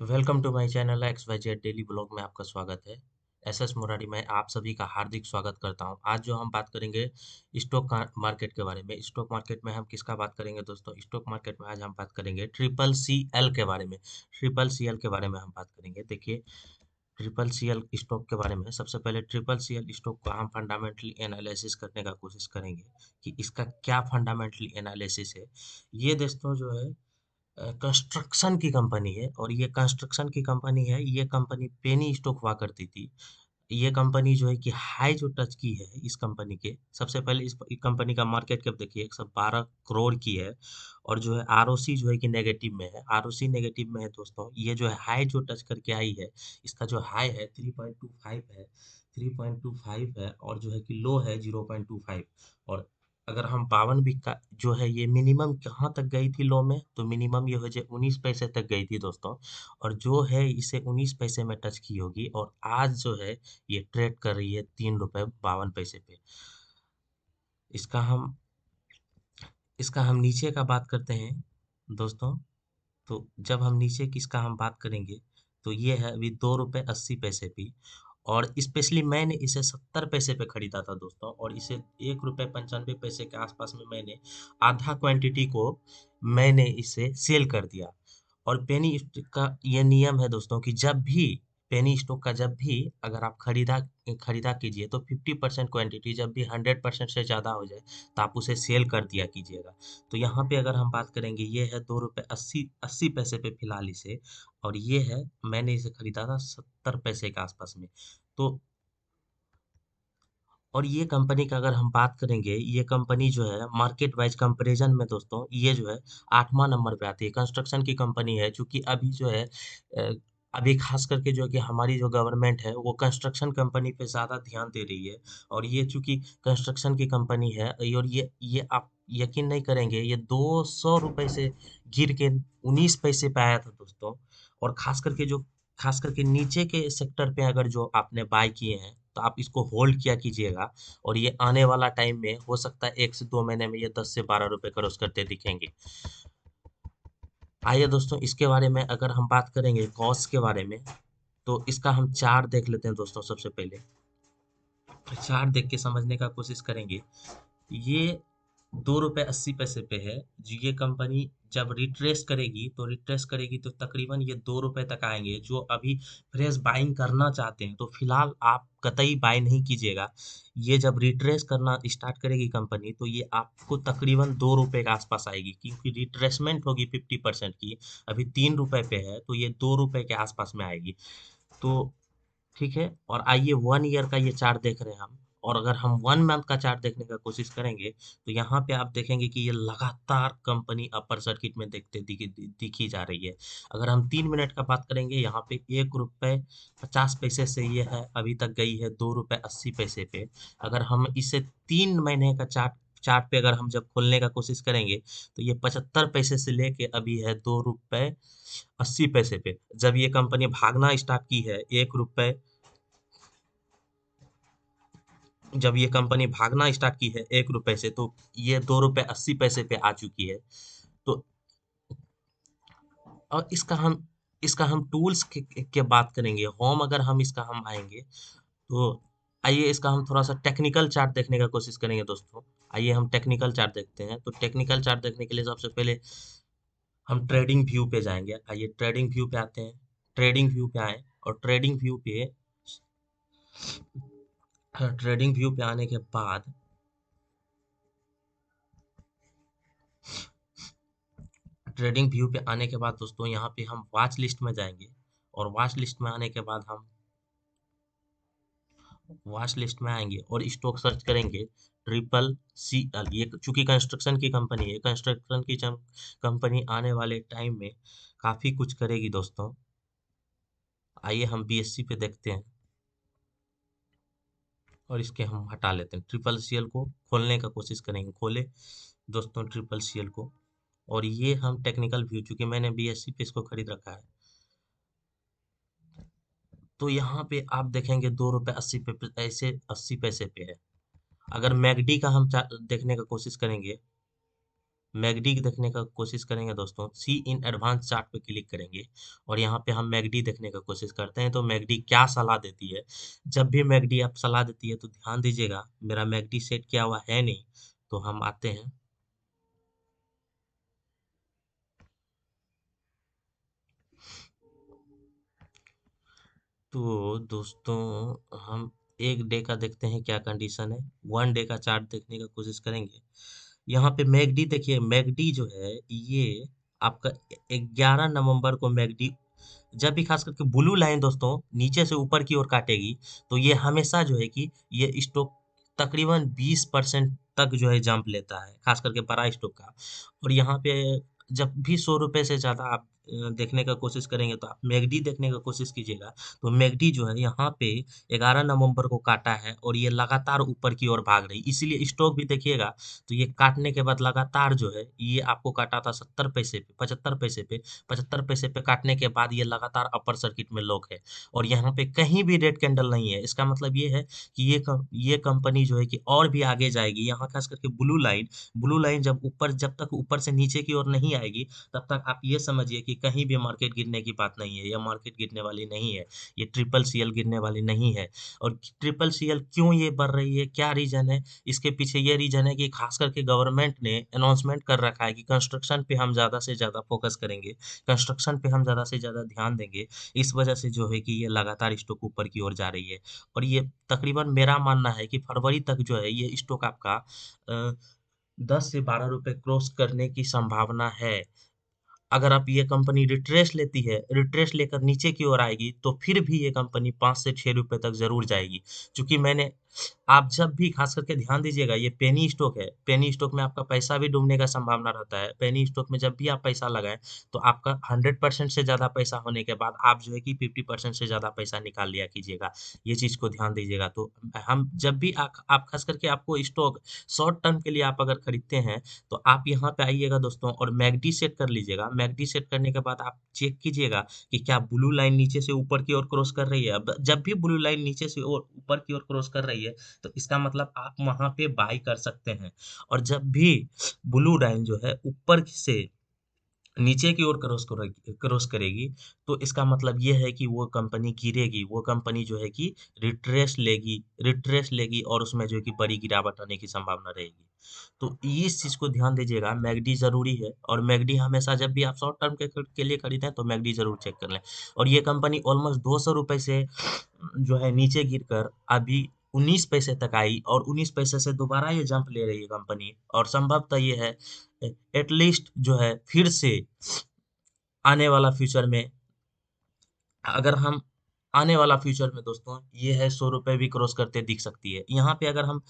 Welcome to my channel X Y Z daily blog में आपका स्वागत है। एस एस मुरारी मैं आप सभी का हार्दिक स्वागत करता हूं। आज जो हम बात करेंगे स्टॉक मार्केट के बारे में। स्टॉक मार्केट में हम किसका बात करेंगे दोस्तों? स्टॉक मार्केट में आज हम बात करेंगे ट्रिपल सी एल के बारे में। ट्रिपल सी एल के बारे में हम बात करेंगे। देखिए, ट्रिपल सी एल स्टॉक के बारे में सबसे पहले ट्रिपल सी एल स्टॉक को हम फंडामेंटली एनालिसिस करने का कोशिश करेंगे कि इसका क्या फंडामेंटली एनालिसिस है। ये दोस्तों जो है कंस्ट्रक्शन की कंपनी है और ये कंस्ट्रक्शन की कंपनी है। ये कंपनी पेनी स्टॉक हुआ करती थी। ये कंपनी जो है कि हाई जो टच की है इस कंपनी के, सबसे पहले इस कंपनी का मार्केट कैप देखिए 112 करोड़ की है। और जो है आरओसी जो है कि नेगेटिव में है। आरओसी नेगेटिव में है दोस्तों। ये जो है हाई जो टच करके आई है, इसका जो हाई है 3.25 है। 3.25 है और जो है कि लो है 0.25। और अगर हम 52 भी का जो है ये मिनिमम कहाँ तक गई थी लो में, तो मिनिमम ये हो जाए 19 पैसे तक गई थी दोस्तों। और जो है इसे 19 पैसे में टच की होगी और आज जो है ये ट्रेड कर रही है 3 रुपए 52 पैसे पे। इसका हम इसका हम नीचे का बात करते हैं दोस्तों। तो जब हम नीचे की इसका हम बात करेंगे तो ये है अभी 2 रुपए 80 पैसे पे। और स्पेशली मैंने इसे 70 पैसे पे खरीदा था दोस्तों, और इसे 1 रुपए 95 पैसे के आसपास में मैंने आधा क्वांटिटी को मैंने इसे सेल कर दिया। और पेनी स्टॉक का ये नियम है दोस्तों कि जब भी पेनी स्टॉक का जब भी अगर आप खरीदा कीजिए तो 50% क्वांटिटी जब भी 100% से ज़्यादा हो जाए तो आप उसे सेल कर दिया कीजिएगा। तो यहाँ पे अगर हम बात करेंगे ये है 2 रुपए 80 पैसे पे फिलहाल इसे। और ये है मैंने इसे खरीदा था 70 पैसे के आसपास में। तो और ये कंपनी का अगर हम बात करेंगे, ये कंपनी जो है मार्केट वाइज कंपैरिजन में दोस्तों ये जो है 8वां नंबर पे आती है। कंस्ट्रक्शन की कंपनी है चूँकि अभी जो है अभी खास करके जो है कि हमारी जो गवर्नमेंट है वो कंस्ट्रक्शन कंपनी पे ज़्यादा ध्यान दे रही है। और ये चूँकि कंस्ट्रक्शन की कंपनी है और ये आप यकीन नहीं करेंगे, ये 200 रुपए से गिर के 19 पैसे पे आया था दोस्तों। और खास करके नीचे के सेक्टर पे अगर जो आपने बाय किए हैं तो आप इसको होल्ड किया कीजिएगा। और ये आने वाला टाइम में हो सकता है 1 से 2 महीने में ये 10 से 12 रुपए क्रॉस करते दिखेंगे। आइए दोस्तों, इसके बारे में अगर हम बात करेंगे कॉस्ट के बारे में, तो इसका हम चार्ट देख लेते हैं दोस्तों। सबसे पहले चार्ट देख के समझने का कोशिश करेंगे। ये 2 रुपए 80 पैसे पे है। जो ये कंपनी जब रिट्रेस करेगी तो तकरीबन ये 2 रुपए तक आएंगे। जो अभी फ्रेश बाइंग करना चाहते हैं तो फिलहाल आप कतई बाय नहीं कीजिएगा। ये जब रिट्रेस करना स्टार्ट करेगी कंपनी तो ये आपको तकरीबन 2 रुपए के आसपास आएगी, क्योंकि रिट्रेसमेंट होगी 50% की। अभी 3 रुपए पे है तो ये 2 रुपए के आसपास में आएगी। तो ठीक है। और आइए 1 ईयर का ये चार्ट देख रहे हैं हम। और अगर हम 1 मंथ का चार्ट देखने का कोशिश करेंगे तो यहाँ पे आप देखेंगे कि ये लगातार कंपनी अपर सर्किट में दिखी जा रही है। अगर हम 3 मिनट का बात करेंगे, यहाँ पे 1 रुपए 50 पैसे से ये है अभी तक गई है 2 रुपए 80 पैसे पे। अगर हम इसे 3 महीने का चार्ट पे अगर हम जब खोलने का कोशिश करेंगे तो ये 75 पैसे से लेके अभी है 2 रुपए 80 पैसे पे। जब ये कंपनी भागना स्टार्ट की है 1 रुपए जब ये कंपनी भागना स्टार्ट की है 1 रुपए से, तो ये 2 रुपए 80 पैसे पे आ चुकी है। तो और इसका हम टूल्स के बात करेंगे। होम अगर हम इसका हम आएंगे तो आइए इसका हम थोड़ा सा टेक्निकल चार्ट देखने का कोशिश करेंगे दोस्तों। आइए हम टेक्निकल चार्ट देखते हैं। तो टेक्निकल चार्ट देखने के लिए सबसे पहले हम ट्रेडिंग व्यू पे जाएंगे। आइए ट्रेडिंग व्यू पे आते हैं। ट्रेडिंग व्यू पे आए और ट्रेडिंग व्यू पे आने के बाद दोस्तों यहाँ पे हम वॉच लिस्ट में जाएंगे। और वॉच लिस्ट में आने के बाद हम वॉच लिस्ट में आएंगे और स्टॉक सर्च करेंगे ट्रिपल सी एल। ये चूंकि कंस्ट्रक्शन की कंपनी है, कंस्ट्रक्शन की कंपनी आने वाले टाइम में काफी कुछ करेगी दोस्तों। आइए हम बीएससी पे देखते हैं और इसके हम हटा लेते हैं। ट्रिपल सी एल को खोलने का कोशिश करेंगे। खोले दोस्तों ट्रिपल सी एल को। और ये हम टेक्निकल व्यू, चूंकि मैंने बीएससी पे इसको खरीद रखा है, तो यहाँ पे आप देखेंगे 2 रुपए 80 पे ऐसे 80 पैसे पे है। अगर मैकडी का हम देखने का कोशिश करेंगे, मैकडी देखने का कोशिश करेंगे दोस्तों, सी इन एडवांस चार्ट पे क्लिक करेंगे और यहाँ पे हम मैकडी देखने का कोशिश करते हैं तो मैकडी क्या सलाह देती है। जब भी मैकडी आप सलाह देती है तो ध्यान दीजिएगा, मेरा मैकडी सेट किया हुआ है नहीं, तो हम आते हैं। तो दोस्तों हम एक डे का देखते हैं क्या कंडीशन है, वन डे का चार्ट देखने का कोशिश करेंगे। यहाँ पे मैकडी देखिए, मैकडी जो है ये आपका 11 नवंबर को मैकडी जब भी खास करके ब्लू लाइन दोस्तों नीचे से ऊपर की ओर काटेगी, तो ये हमेशा जो है कि ये स्टॉक तकरीबन 20% तक जो है जंप लेता है, खास करके बड़ा स्टॉक का। और यहाँ पे जब भी 100 रुपए से ज़्यादा आप देखने का कोशिश करेंगे तो आप मैकडी देखने का कोशिश कीजिएगा। तो मैकडी जो है यहाँ पे 11 नवंबर को काटा है और ये लगातार ऊपर की ओर भाग रही, इसीलिए स्टॉक भी देखिएगा तो ये काटने के बाद लगातार जो है ये आपको काटा था 70 पैसे पे, 75 पैसे पे, 75 पैसे पे काटने के बाद ये लगातार अपर सर्किट में लॉक है और यहाँ पे कहीं भी रेड कैंडल नहीं है। इसका मतलब ये है कि ये कंपनी जो है कि और भी आगे जाएगी। यहाँ खास करके ब्लू लाइन जब तक ऊपर से नीचे की ओर नहीं आएगी, तब तक आप ये समझिए कि कहीं भी मार्केट गिरने की बात नहीं है, या मार्केट गिरने वाली नहीं है, ये ट्रिपल सीएल गिरने वाली नहीं है। और ट्रिपल सीएल क्यों ये बढ़ रही है, क्या रीजन है, इसके पीछे ये रीजन है कि खास करके गवर्नमेंट ने अनाउंसमेंट कर रखा है कि कंस्ट्रक्शन पे हम ज़्यादा से ज़्यादा फोकस करेंगे, कंस्ट्रक्शन पे हम ज़्यादा से ज़्यादा ध्यान देंगे। इस वजह से जो है कि ये लगातार स्टॉक ऊपर की ओर जा रही है और ये तकरीबन मेरा मानना है कि फरवरी तक जो है ये स्टॉक आपका 10 से 12 रुपए क्रॉस करने की संभावना है। अगर आप ये कंपनी रिट्रेस लेती है, रिट्रेस लेकर नीचे की ओर आएगी, तो फिर भी ये कंपनी 5 से 6 रुपए तक ज़रूर जाएगी। चूँकि मैंने आप जब भी खास करके ध्यान दीजिएगा, ये पेनी स्टॉक है, पेनी स्टॉक में आपका पैसा भी डूबने का संभावना रहता है। पेनी स्टॉक में जब भी आप पैसा लगाएँ, तो आपका 100% से ज़्यादा पैसा होने के बाद आप जो है कि 50% से ज़्यादा पैसा निकाल लिया कीजिएगा। ये चीज़ को ध्यान दीजिएगा। तो हम जब भी आप खास करके आपको स्टॉक शॉर्ट टर्म के लिए आप अगर खरीदते हैं, तो आप यहाँ पे आइएगा दोस्तों और मैकडी सेट कर लीजिएगा। मैकडी सेट करने के बाद आप चेक कीजिएगा कि क्या ब्लू लाइन नीचे से ऊपर की ओर क्रॉस कर रही है। अब जब भी ब्लू लाइन नीचे से और ऊपर की ओर क्रॉस कर रही है, तो इसका मतलब आप वहाँ पे बाय कर सकते हैं। और जब भी ब्लू लाइन जो है ऊपर से नीचे की ओर क्रॉस करेगी, तो इसका मतलब ये है कि वो कंपनी गिरेगी, वो कंपनी जो है कि रिट्रेस लेगी और उसमें जो है कि बड़ी गिरावट आने की संभावना रहेगी। तो इस चीज़ को ध्यान दीजिएगा, मैकडी ज़रूरी है और मैकडी हमेशा जब भी आप शॉर्ट टर्म के लिए खरीदें तो मैकडी ज़रूर चेक कर लें। और ये कंपनी ऑलमोस्ट 200 रुपए से जो है नीचे गिरकर अभी 19 पैसे तक आई और 19 पैसे से दोबारा ये जंप ले रही है कंपनी और संभवतः ये है एटलीस्ट जो है फिर से आने वाला फ्यूचर में, अगर हम आने वाला फ्यूचर में दोस्तों ये है 100 रुपए भी क्रॉस करते दिख सकती है। यहाँ पे अगर हम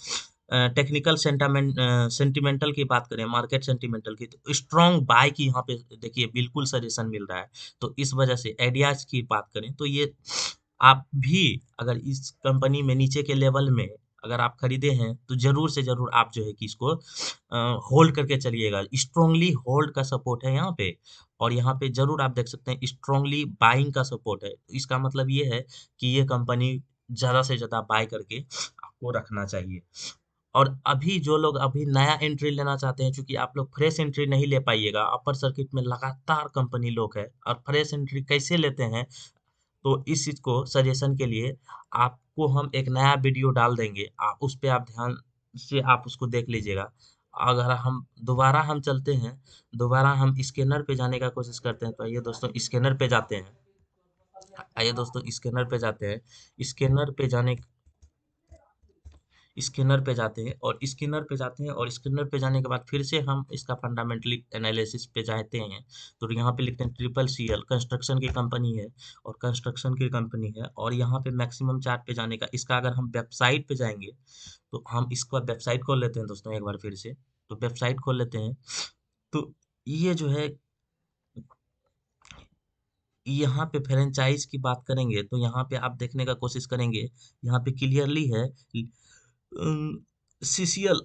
टेक्निकल सेंटिमेंटल की बात करें, मार्केट सेंटिमेंटल की, तो स्ट्रॉन्ग बाय की यहाँ पे देखिए बिल्कुल सजेशन मिल रहा है। तो इस वजह से आइडियाज की बात करें तो ये आप भी अगर इस कंपनी में नीचे के लेवल में अगर आप खरीदे हैं तो जरूर से जरूर आप जो है कि इसको होल्ड करके चलिएगा। स्ट्रांगली होल्ड का सपोर्ट है यहाँ पे और यहाँ पे ज़रूर आप देख सकते हैं स्ट्रांगली बाइंग का सपोर्ट है। इसका मतलब ये है कि ये कंपनी ज़्यादा से ज़्यादा बाय करके आपको रखना चाहिए। और अभी जो लोग अभी नया एंट्री लेना चाहते हैं, चूँकि आप लोग फ्रेश एंट्री नहीं ले पाइएगा, अपर सर्किट में लगातार कंपनी लोग है और फ्रेश एंट्री कैसे लेते हैं, तो इस चीज़ को सजेशन के लिए आपको हम एक नया वीडियो डाल देंगे। आप उस पे आप ध्यान से आप उसको देख लीजिएगा। अगर हम चलते हैं, दोबारा हम स्कैनर पे जाने का कोशिश करते हैं, तो आइए दोस्तों स्कैनर पे जाते हैं। आइए दोस्तों स्कैनर पे जाते हैं। स्कैनर पे जाने स्कैनर पे जाते हैं और स्कैनर पे जाते हैं और स्कैनर पे जाने के बाद फिर से हम इसका फंडामेंटली एनालिसिस पे जाते हैं। तो यहाँ पे लिखते हैं ट्रिपल सीएल कंस्ट्रक्शन की कंपनी है और कंस्ट्रक्शन की कंपनी है और यहाँ पे मैक्सिमम चार्ट पे जाने का इसका अगर हम वेबसाइट पे जाएंगे, तो हम इसका वेबसाइट खोल लेते हैं दोस्तों एक बार फिर से। तो वेबसाइट खोल लेते हैं। तो ये जो है यहाँ पे फ्रेंचाइज की बात करेंगे तो यहाँ पे आप देखने का कोशिश करेंगे, यहाँ पे क्लियरली है CCL,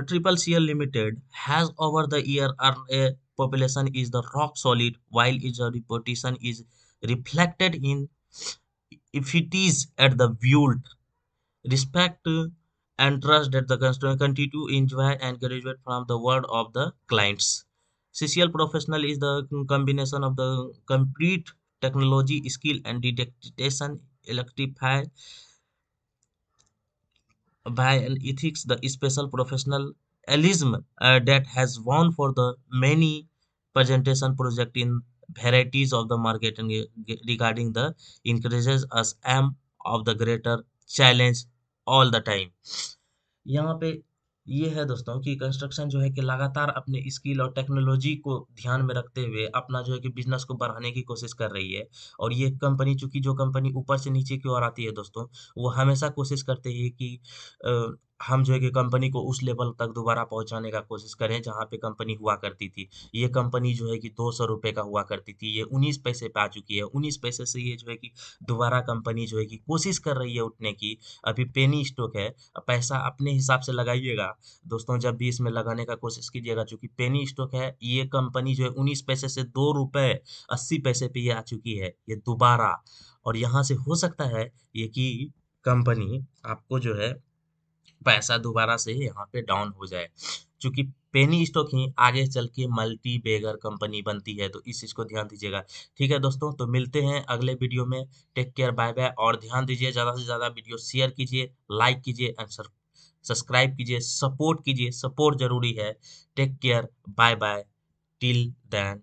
Triple CL Limited has over the year earned a population is the rock solid, while its reputation is reflected in if it is at the viewed respect and trust that the customer continue to enjoy and graduate from the word of the clients. CCL professional is the combination of the complete technology skill and dedication electrify by an ethics, the special professionalism that has won for the many presentation project in varieties of the market and regarding the increases us am of the greater challenge all the time. यहाँ पे ये है दोस्तों कि construction जो है कि लगातार अपने स्किल और टेक्नोलॉजी को ध्यान में रखते हुए अपना जो है कि बिजनेस को बढ़ाने की कोशिश कर रही है। और ये कंपनी, चूंकि जो कंपनी ऊपर से नीचे की ओर आती है दोस्तों, वो हमेशा कोशिश करते हैं कि हम जो है कि कंपनी को उस लेवल तक दोबारा पहुंचाने का कोशिश करें जहां पे कंपनी हुआ करती थी। ये कंपनी जो है कि 200 रुपये का हुआ करती थी, ये 19 पैसे पे आ चुकी है। 19 पैसे से ये जो है कि दोबारा कंपनी जो है कि कोशिश कर रही है उठने की। अभी पेनी स्टॉक है, पैसा अपने हिसाब से लगाइएगा दोस्तों, जब भी इसमें लगाने का कोशिश कीजिएगा। चूंकि पेनी स्टॉक है, ये कंपनी जो है 19 पैसे से 2 रुपये 80 पैसे पे ये आ चुकी है, ये दोबारा। और यहाँ से हो सकता है ये कि कंपनी आपको जो है पैसा दोबारा से यहाँ पे डाउन हो जाए, क्योंकि पेनी स्टॉक ही आगे चल के मल्टी बेगर कंपनी बनती है। तो इस चीज को ध्यान दीजिएगा। ठीक है दोस्तों, तो मिलते हैं अगले वीडियो में। Take care, bye bye. और ध्यान दीजिए, ज्यादा से ज्यादा वीडियो शेयर कीजिए, लाइक कीजिए एंड सब्सक्राइब कीजिए, सपोर्ट कीजिए। सपोर्ट जरूरी है। Take care, bye bye, till then.